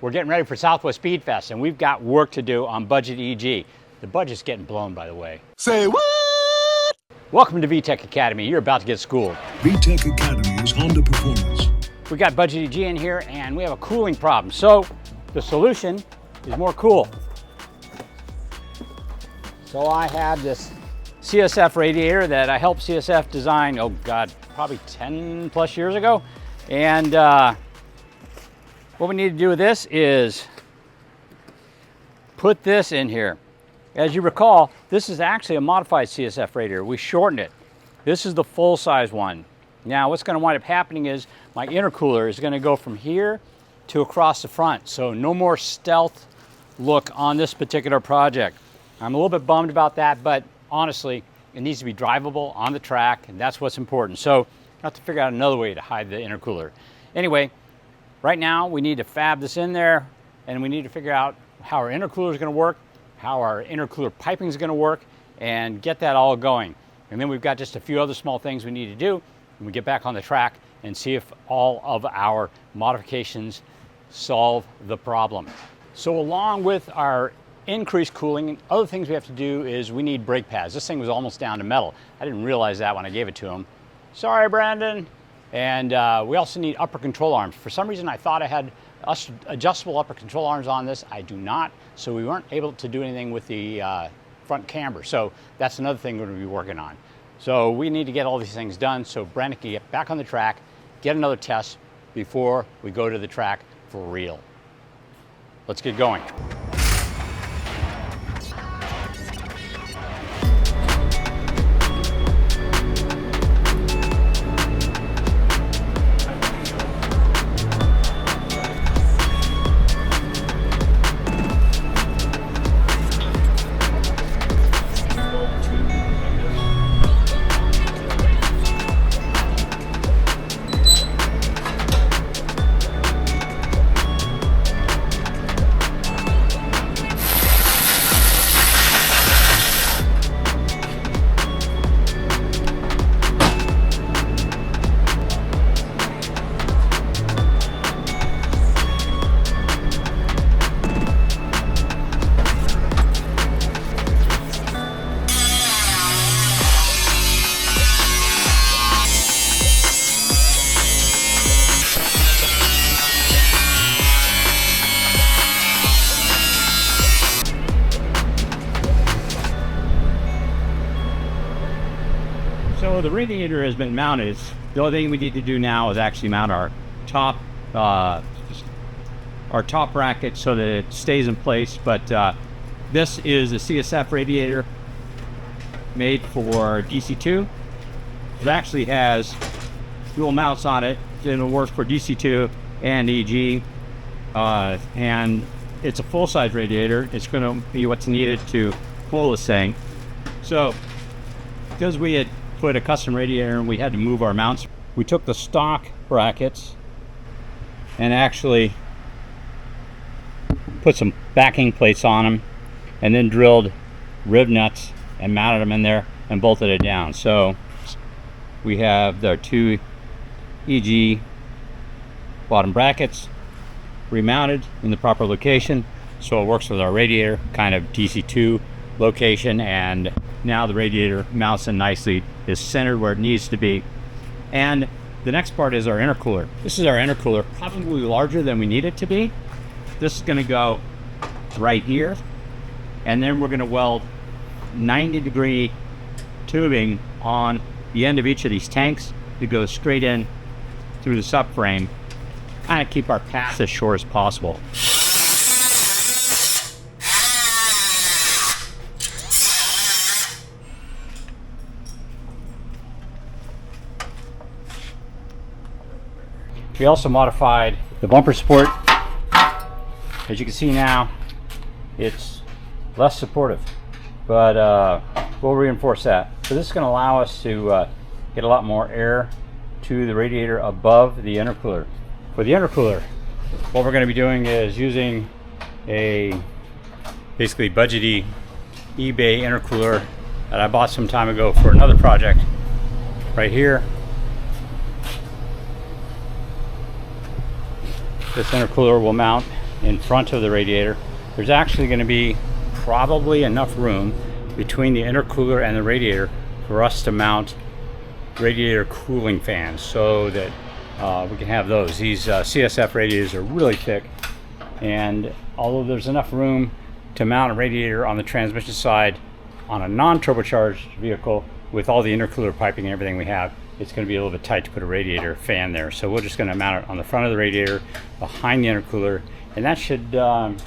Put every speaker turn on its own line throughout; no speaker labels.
We're getting ready for Southwest Speed Fest, and we've got work to do on Budget EG. The budget's getting blown, by the way.
Say what?
Welcome to VTEC Academy. You're about to get schooled.
VTEC Academy is Honda Performance.
We got Budget EG in here, and we have a cooling problem. So the solution is more cool. So I have this CSF radiator that I helped CSF design, oh God, probably 10 plus years ago. And what we need to do with this is put this in here. As you recall, this is actually a modified CSF radiator. We shortened it. This is the full-size one. Now, what's going to wind up happening is my intercooler is going to go from here to across the front. So no more stealth look on this particular project. I'm a little bit bummed about that, but honestly, it needs to be drivable on the track, and that's what's important. So I have to figure out another way to hide the intercooler. Anyway, right now we need to fab this in there, and we need to figure out how our intercooler is going to work, how our intercooler piping is going to work, and get that all going. And then we've got just a few other small things we need to do when we get back on the track and see if all of our modifications solve the problem. So along with our increased cooling, other things we have to do is we need brake pads. This thing was almost down to metal. I didn't realize that when I gave it to him. Sorry, Brandon. And we also need upper control arms. For some reason, I thought I had adjustable upper control arms on this. I do not, so we weren't able to do anything with the front camber. So that's another thing we're going to be working on. So we need to get all these things done so Brandon can get back on the track, get another test before we go to the track for real. Let's get going. So the radiator has been mounted. The only thing we need to do now is actually mount our top bracket so that it stays in place. But this is a CSF radiator made for DC2. It actually has dual mounts on it, and it'll work for DC2 and EG. And it's a full-size radiator. It's going to be what's needed to cool this thing. So because we had put a custom radiator and we had to move our mounts, we took the stock brackets and actually put some backing plates on them and then drilled rib nuts and mounted them in there and bolted it down. So we have the two EG bottom brackets remounted in the proper location so it works with our radiator, kind of DC2 location, and now the radiator mounts in nicely, is centered where it needs to be. And the next part is our intercooler. This is our intercooler, probably larger than we need it to be. This is going to go right here, and then we're going to weld 90-degree tubing on the end of each of these tanks to go straight in through the subframe, kind of keep our path as short as possible. We also modified the bumper support. As you can see now, it's less supportive, but we'll reinforce that. So this is going to allow us to get a lot more air to the radiator above the intercooler. For the intercooler, what we're going to be doing is using a basically budgety eBay intercooler that I bought some time ago for another project right here. This intercooler will mount in front of the radiator. There's actually going to be probably enough room between the intercooler and the radiator for us to mount radiator cooling fans so that we can have those. These CSF radiators are really thick, and although there's enough room to mount a radiator on the transmission side on a non-turbocharged vehicle with all the intercooler piping and everything we have, it's going to be a little bit tight to put a radiator fan there. So we're just going to mount it on the front of the radiator behind the intercooler, and that should do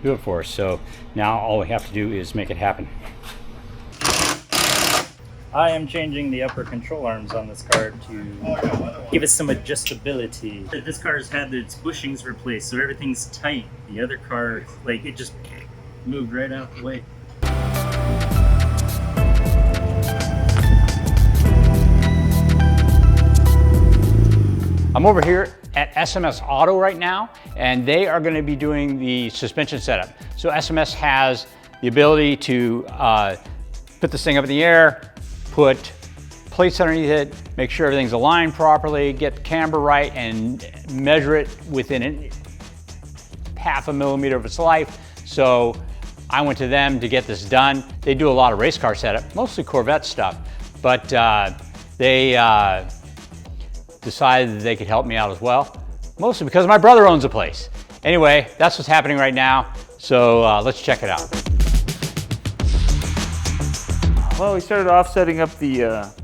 it for us. So now all we have to do is make it happen.
I am changing the upper control arms on this car to give it some adjustability. This car has had its bushings replaced, so everything's tight. The other car, like, it just moved right out the way.
I'm over here at SMS Auto right now, and they are going to be doing the suspension setup. So SMS has the ability to put this thing up in the air, put plates underneath it, make sure everything's aligned properly, get the camber right, and measure it within half a millimeter of its life. So I went to them to get this done. They do a lot of race car setup, mostly Corvette stuff, but they decided that they could help me out as well, mostly because my brother owns a place. Anyway, that's what's happening right now, so let's check it out.
Well, we started off setting up the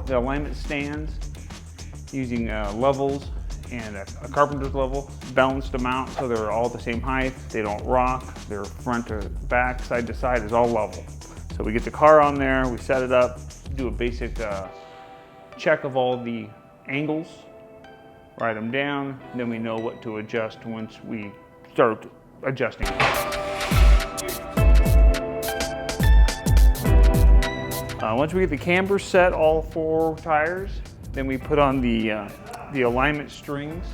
alignment stands using levels and a carpenter's level, balanced them out so they're all the same height, they don't rock, they're front to back, side to side is all level. So we get the car on there, we set it up, do a basic check of all the angles, write them down, then we know what to adjust once we start adjusting. Once we get the camber set, all 4 tires, then we put on the alignment strings,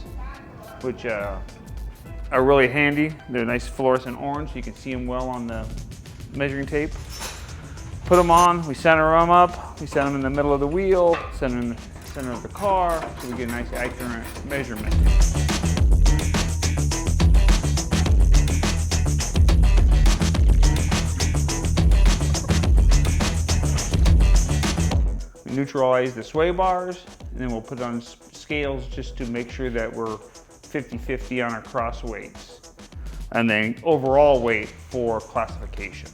which are really handy. They're nice fluorescent orange, so you can see them well on the measuring tape. Put them on, we center them up, we set them in the middle of the wheel, set them in the center of the car, so we get a nice accurate measurement. We neutralize the sway bars, and then we'll put on scales just to make sure that we're 50-50 on our cross weights, and then overall weight for classification.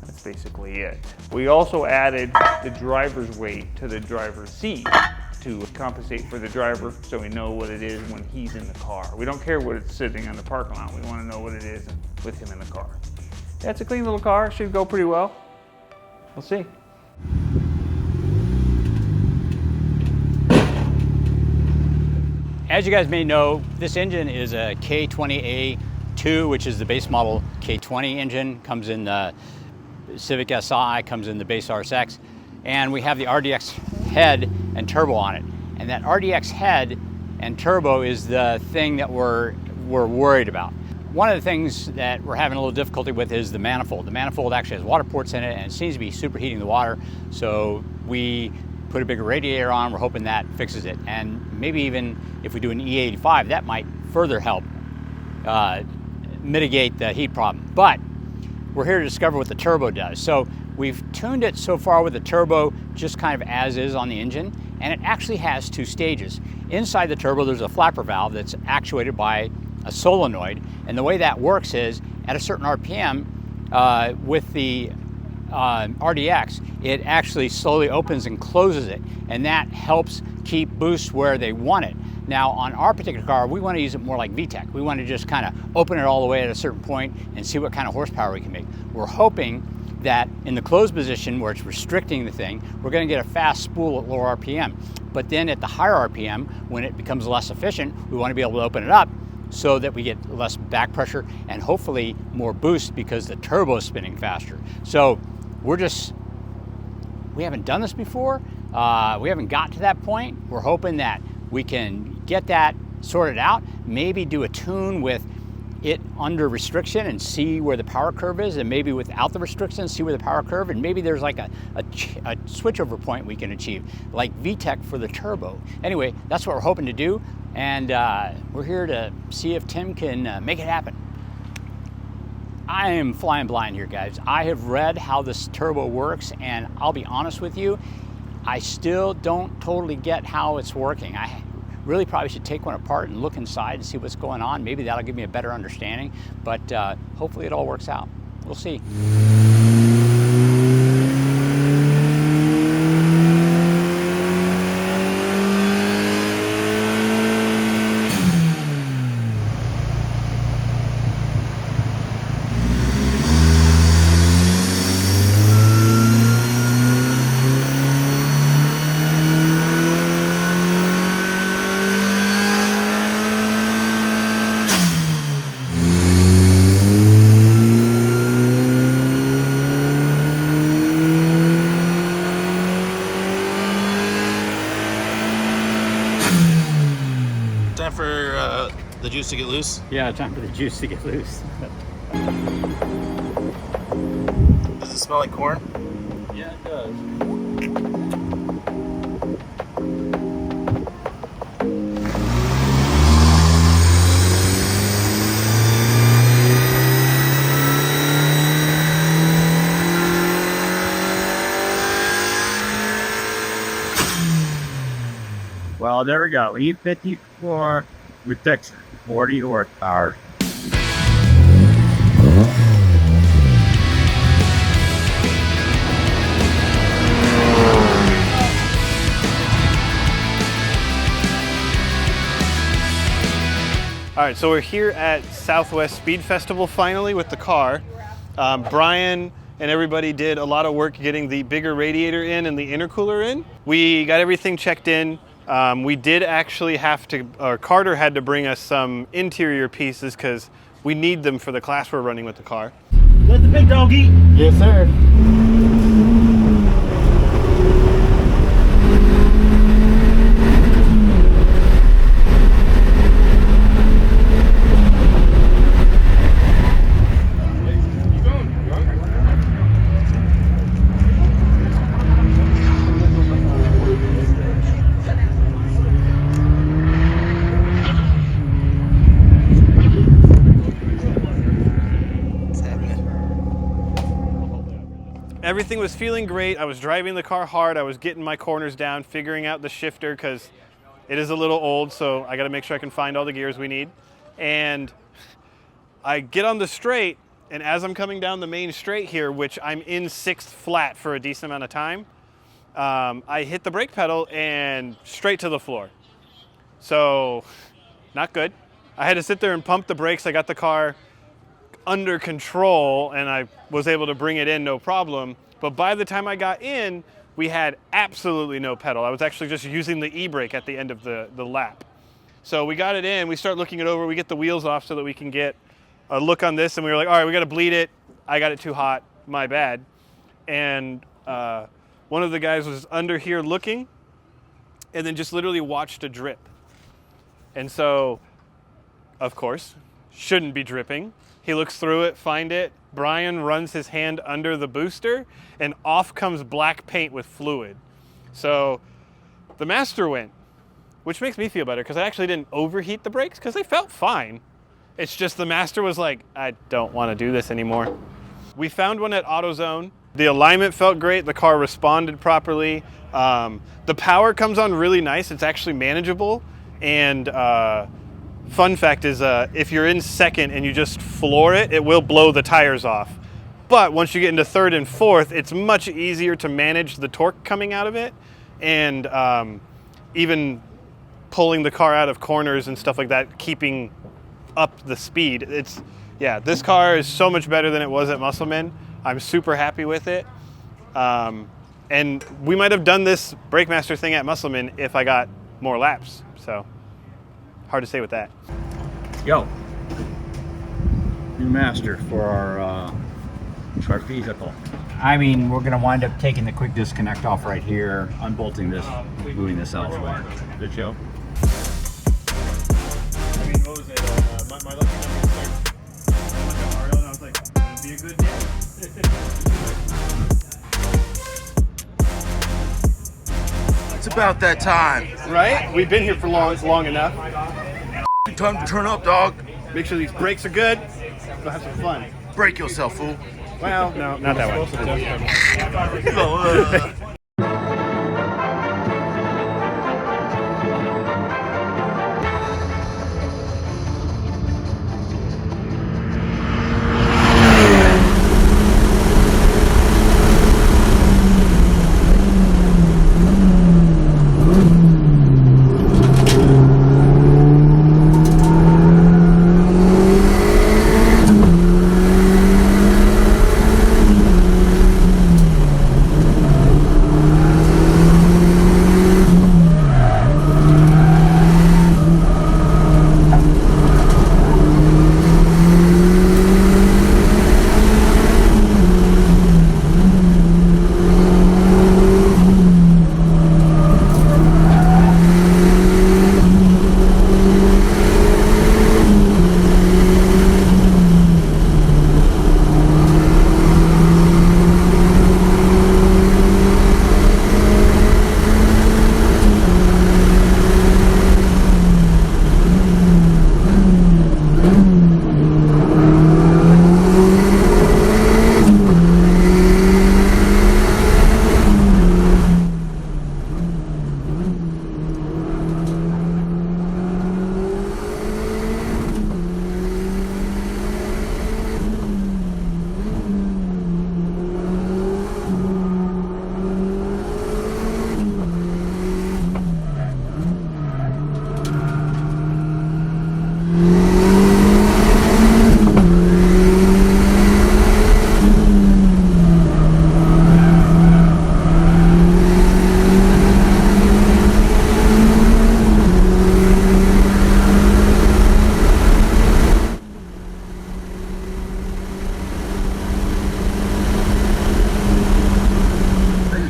That's basically it. We also added the driver's weight to the driver's seat to compensate for the driver so we know what it is when he's in the car. We don't care what it's sitting in the parking lot, we want to know what it is with him in the car. Yeah, it's a clean little car, should go pretty well. We'll see.
As you guys may know, this engine is a K20A2, which is the base model K20 engine. Comes in the Civic Si, comes in the base RSX, and we have the RDX head and turbo on it. And that RDX head and turbo is the thing that we're worried about. One of the things that we're having a little difficulty with is the manifold. The manifold actually has water ports in it, and it seems to be superheating the water. So we put a bigger radiator on, we're hoping that fixes it. And maybe even if we do an E85, that might further help mitigate the heat problem. But we're here to discover what the turbo does. So we've tuned it so far with the turbo just kind of as is on the engine, and it actually has 2 stages. Inside the turbo there's a flapper valve that's actuated by a solenoid, and the way that works is at a certain RPM with the RDX, it actually slowly opens and closes it, and that helps keep boost where they want it. Now on our particular car, we want to use it more like VTEC. We want to just kind of open it all the way at a certain point and see what kind of horsepower we can make. We're hoping that in the closed position where it's restricting the thing, we're going to get a fast spool at lower RPM. But then at the higher RPM, when it becomes less efficient, we want to be able to open it up so that we get less back pressure and hopefully more boost because the turbo is spinning faster. So we haven't done this before. We haven't got to that point. We're hoping that we can get that sorted out, maybe do a tune with it under restriction and see where the power curve is, and maybe without the restriction, see where the power curve, and maybe there's like a switchover point we can achieve, like VTEC for the turbo. Anyway, that's what we're hoping to do, and we're here to see if Tim can make it happen. I am flying blind here, guys. I have read how this turbo works, and I'll be honest with you, I still don't totally get how it's working. I really probably should take one apart and look inside and see what's going on. Maybe that'll give me a better understanding, but hopefully it all works out. We'll see.
Time for the juice to get loose.
Yeah, time for the juice to get loose.
Does it smell like corn?
Yeah, it does. Well, there we go. E54 with VTEC 40 horsepower.
All right, so we're here at Southwest Speed Festival finally with the car. Brian and everybody did a lot of work getting the bigger radiator in and the intercooler in. We got everything checked in. We did actually have to, or Carter had to bring us some interior pieces because we need them for the class we're running with the car.
Let the big dog eat.
Yes, sir.
Everything was feeling great. I was driving the car hard. I was getting my corners down, figuring out the shifter because it is a little old, so I got to make sure I can find all the gears we need. And I get on the straight, and as I'm coming down the main straight here, which I'm in 6th flat for a decent amount of time, I hit the brake pedal and straight to the floor. So, not good. I had to sit there and pump the brakes. I got the car under control and I was able to bring it in no problem. But by the time I got in, we had absolutely no pedal. I was actually just using the e-brake at the end of the lap. So we got it in, we start looking it over, we get the wheels off so that we can get a look on this, and we were like, all right, we gotta bleed it. I got it too hot, my bad. And one of the guys was under here looking and then just literally watched a drip. And so, of course, shouldn't be dripping. He looks through it, find it. Brian runs his hand under the booster and off comes black paint with fluid. So the master went, which makes me feel better because I actually didn't overheat the brakes because they felt fine. It's just the master was like, I don't want to do this anymore. We found one at AutoZone. The alignment felt great. The car responded properly. The power comes on really nice. It's actually manageable. And fun fact is if you're in second and you just floor it, it will blow the tires off. But once you get into third and fourth, it's much easier to manage the torque coming out of it. And even pulling the car out of corners and stuff like that, keeping up the speed. Yeah, this car is so much better than it was at Musselman. I'm super happy with it. And we might have done this BrakeMaster thing at Musselman if I got more laps. So hard to say with that.
Yo, new master for our vehicle. I mean, we're gonna wind up taking the quick disconnect off right here, unbolting this, moving this elsewhere. Good show.
I mean, what was it? My lucky number was like, and I was like, it'd be a good day.
It's about that time.
Right? We've been here for long enough.
Time to turn up, dog.
Make sure these brakes are good. Go have some fun.
Break yourself, fool.
Well, no, not that one.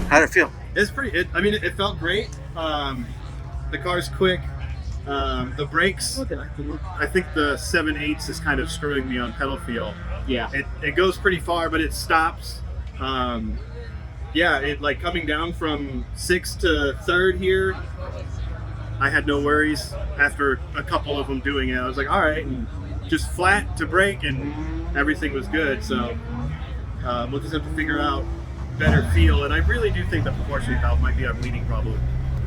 How'd it feel?
It's pretty. I mean, it felt great. The car's quick. The brakes. I think the 7/8 is kind of screwing me on pedal feel.
Yeah.
It goes pretty far, but it stops. Yeah, it like coming down from 6th to 3rd here. I had no worries after a couple of them doing it. I was like, all right, and just flat to brake, and everything was good. So we'll just have to figure out better feel, and I really do think the proportioning valve might be our bleeding problem.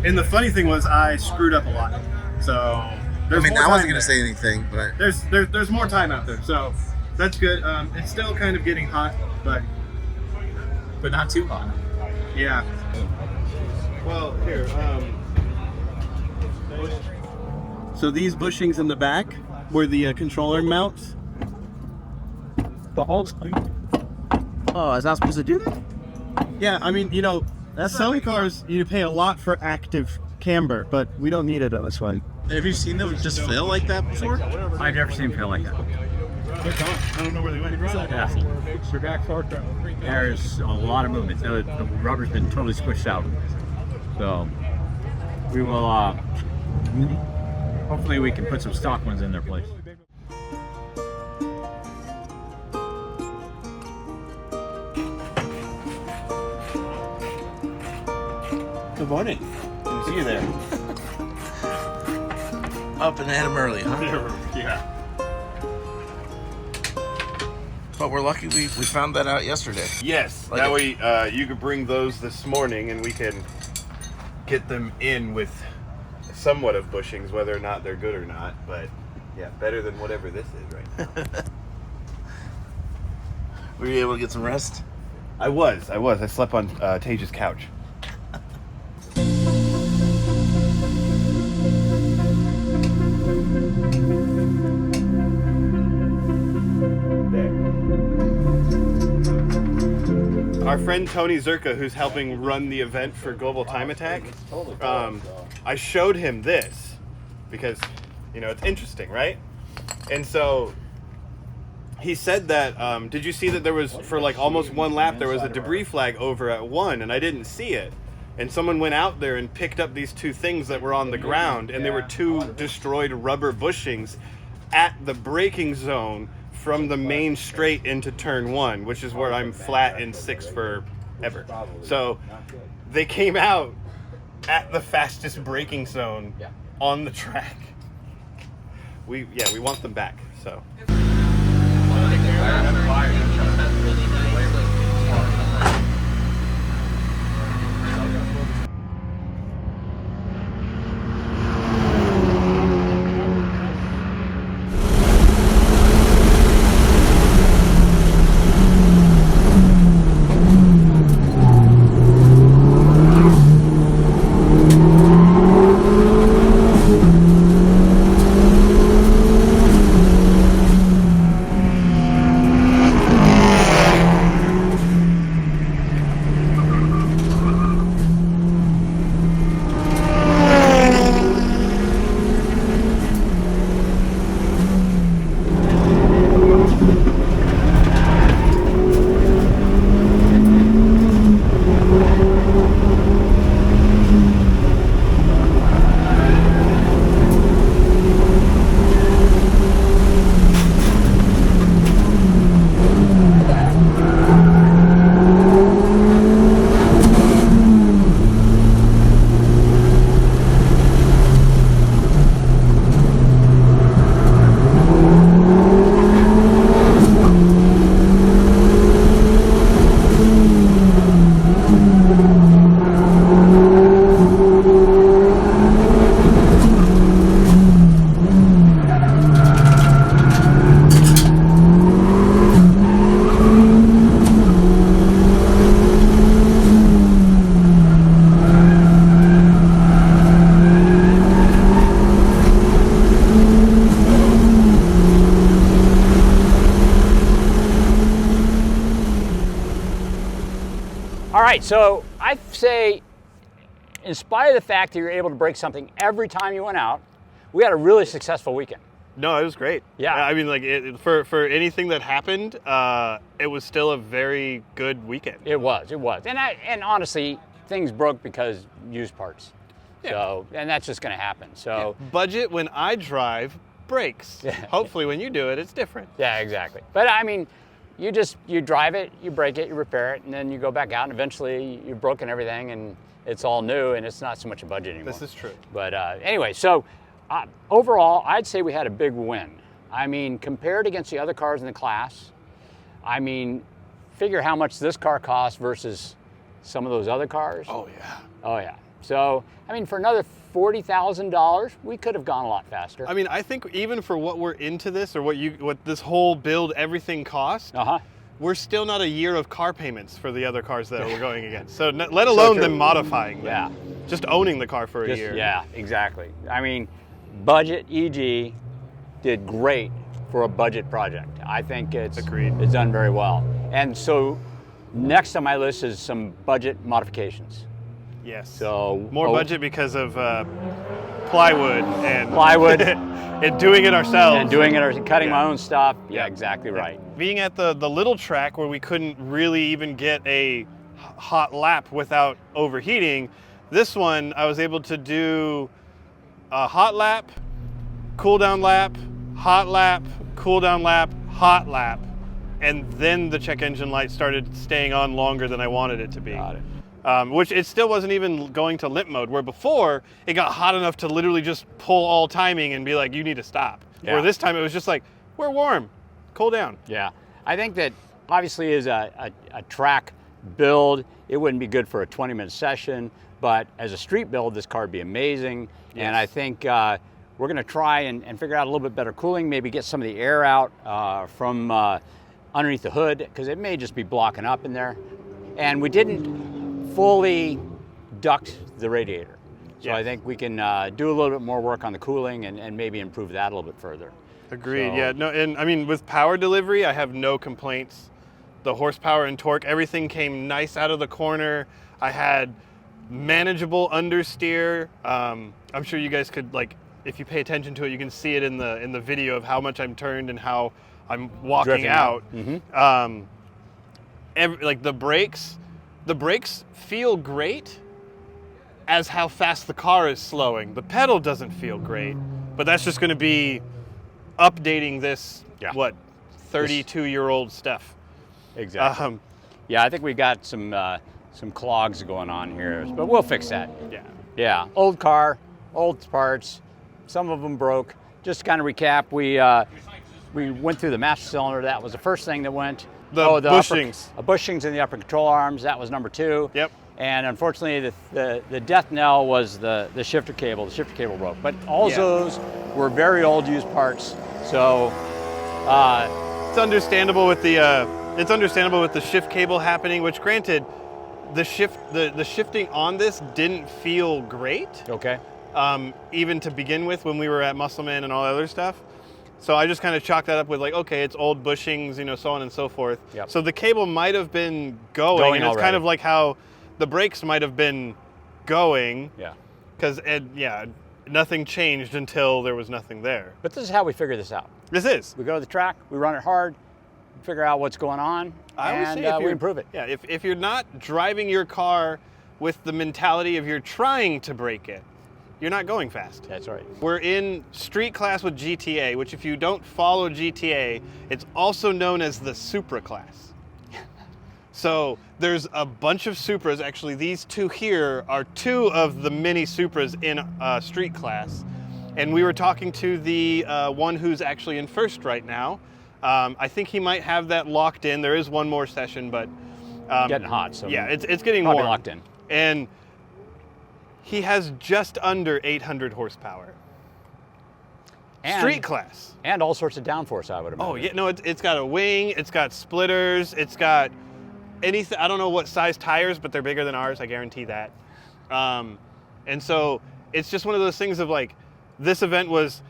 And the funny thing was, I screwed up a lot. So
I
there's
mean,
more
I wasn't
time
going to
there.
say anything, but
There's more time out there, so that's good. It's still kind of getting hot, but
not too hot.
yeah. Well, here. So these bushings in the back were the controller mounts.
The whole
oh, is that supposed to do that?
Yeah, I mean, you know, some cars you pay a lot for active camber, but we don't need it on this one.
Have you seen them just fail like that before?
I've never seen him feel like that.
They're gone. I don't know where they went.
Yeah. There's a lot of movement. The rubber's been totally squished out. So we will hopefully we can put some stock ones in their place.
Good morning. Good to see you there. Up and at 'em early, huh?
Yeah.
But we're lucky we found that out yesterday.
Yes,
Like
that
a-
way you could bring those this morning and we can get them in with somewhat of bushings, whether or not they're good or not. But yeah, better than whatever this is right now.
Were you able to get some rest?
I was. I slept on Tage's couch. Our friend Tony Zerka, who's helping run the event for Global Time Attack, I showed him this because, you know, it's interesting, right? And so he said that, did you see that there was, for like almost one lap, there was a debris flag over at 1, and I didn't see it. And someone went out there and picked up these two things that were on the ground, and they were two destroyed rubber bushings at the braking zone from the main straight into turn 1, which is where I'm flat in 6 forever. So they came out at the fastest braking zone on the track. We want them back. So.
right, so I say, in spite of the fact that you're able to break something every time you went out, we had a really successful weekend.
No, it was great.
Yeah.
I mean, like, for anything that happened, it was still a very good weekend.
It was. And honestly, things broke because used parts.
Yeah.
So, and that's just going to happen. So,
Budget when I drive breaks. Hopefully when you do it, it's different.
yeah, exactly. But I mean, you drive it, you break it, you repair it, and then you go back out, and eventually you've broken everything, and it's all new, and it's not so much a budget anymore.
This is true.
But anyway, so overall, I'd say we had a big win. I mean, compared against the other cars in the class, I mean, figure how much this car costs versus some of those other cars.
Oh, yeah.
Oh, yeah. So, I mean, for another $40,000, we could have gone a lot faster.
I mean, I think even for what we're into this, or what this whole build everything cost, we're still not a year of car payments for the other cars that we're going against. So let alone them modifying them.
Yeah.
Just owning the car for a year.
Yeah, exactly. I mean, Budget EG did great for a budget project. I think it's done very well. And so next on my list is some budget modifications.
Yes.
So
more budget because of plywood and and doing it ourselves.
And doing it, cutting my own stuff. Yeah, exactly right.
Being at the little track where we couldn't really even get a hot lap without overheating, this one I was able to do a hot lap, cool down lap, hot lap, cool down lap, hot lap, and then the check engine light started staying on longer than I wanted it to be.
Got it.
Which it still wasn't even going to limp mode, where before it got hot enough to literally just pull all timing and be like, you need to stop.
Yeah.
Where this time it was just like, we're warm, cool down.
Yeah, I think that obviously as a track build, it wouldn't be good for a 20-minute session, but as a street build, this car would be amazing.
Yes.
And I think we're gonna try and figure out a little bit better cooling, maybe get some of the air out from underneath the hood, because it may just be blocking up in there. And we didn't fully duct the radiator. So
Yes.
I think we can do a little bit more work on the cooling and maybe improve that a little bit further.
Agreed.
So-
Yeah. No. And I mean, with power delivery, I have no complaints. The horsepower and torque, everything came nice out of the corner. I had manageable understeer. I'm sure you guys could, like, if you pay attention to it, you can see it in the video of how much I'm turned and how I'm walking
Drifting
out.
Mhm.
Like the brakes feel great as how fast the car is slowing. The pedal doesn't feel great, but that's just going to be updating this, 32-year-old stuff.
Exactly. Yeah, I think we got some clogs going on here, but we'll fix that.
Yeah.
Yeah, old car, old parts, some of them broke. Just to kind of recap, we went through the master cylinder. That was the first thing that went.
The bushings.
Bushings in the upper control arms. That was number 2.
Yep.
And unfortunately, the death knell was the shifter cable. The shifter cable broke. But all those were very old used parts. So
it's understandable with the shift cable happening. Which, granted, the shifting on this didn't feel great.
Okay.
Even to begin with, when we were at Muscleman and all that other stuff. So I just kind of chalked that up with, like, okay, it's old bushings, so on and so forth.
Yep.
So the cable might have been going and it's kind of like how the brakes might have been going.
Yeah.
Because, nothing changed until there was nothing there.
But this is how we figure this out.
This is.
We go to the track, we run it hard, figure out what's going on, and we improve it.
Yeah, if you're not driving your car with the mentality of you're trying to break it, you're not going fast.
That's right.
We're in street class with GTA, which, if you don't follow GTA, it's also known as the Supra class. So there's a bunch of Supras. Actually, these two here are 2 of the many Supras in street class. And we were talking to the one who's actually in first right now. I think he might have that locked in. There is one more session, but
getting hot. So
yeah, it's getting
probably
warm.
locked in.
And he has just under 800 horsepower.
And,
Street class.
And all sorts of downforce, I would imagine.
Oh, yeah. No, it's got a wing. It's got splitters. It's got anything. I don't know what size tires, but they're bigger than ours. I guarantee that. And so it's just one of those things of, like, this event was,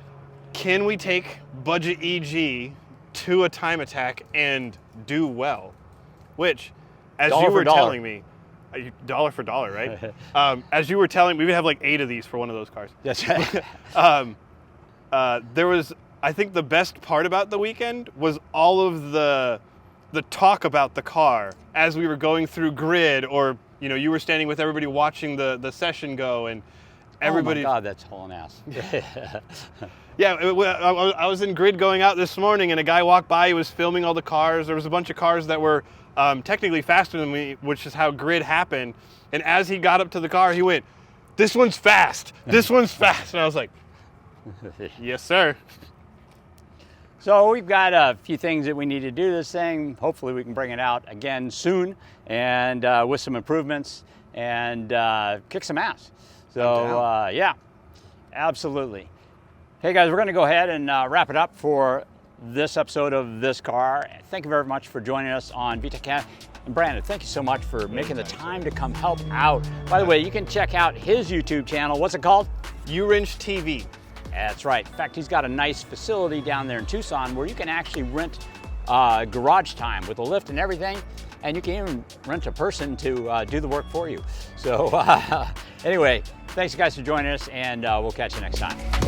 can we take budget EG to a time attack and do well? Which, as
Dollar
you
for
were
dollar.
telling me, Dollar for dollar, right? As you were telling me, we have like 8 of these for one of those cars.
Yes.
There was, I think the best part about the weekend was all of the talk about the car as we were going through grid, or you were standing with everybody watching the session go, and everybody.
Oh my God, that's hauling ass.
Yeah, I was in grid going out this morning, and a guy walked by. He was filming all the cars. There was a bunch of cars that were technically faster than me, which is how grid happened. And as he got up to the car, he went, "This one's fast. This one's fast." And I was like, "Yes, sir."
So we've got a few things that we need to do this thing. Hopefully we can bring it out again soon, and with some improvements, and kick some ass. So yeah, absolutely. Hey guys, we're going to go ahead and wrap it up for this episode of This Car. Thank you very much for joining us on VTEC Academy. And Brandon, thank you so much for making the time to come help out. By the way, you can check out his YouTube channel. What's it called?
U-Wrench TV.
That's right. In fact, he's got a nice facility down there in Tucson where you can actually rent garage time with a lift and everything. And you can even rent a person to do the work for you. So anyway, thanks guys for joining us, and we'll catch you next time.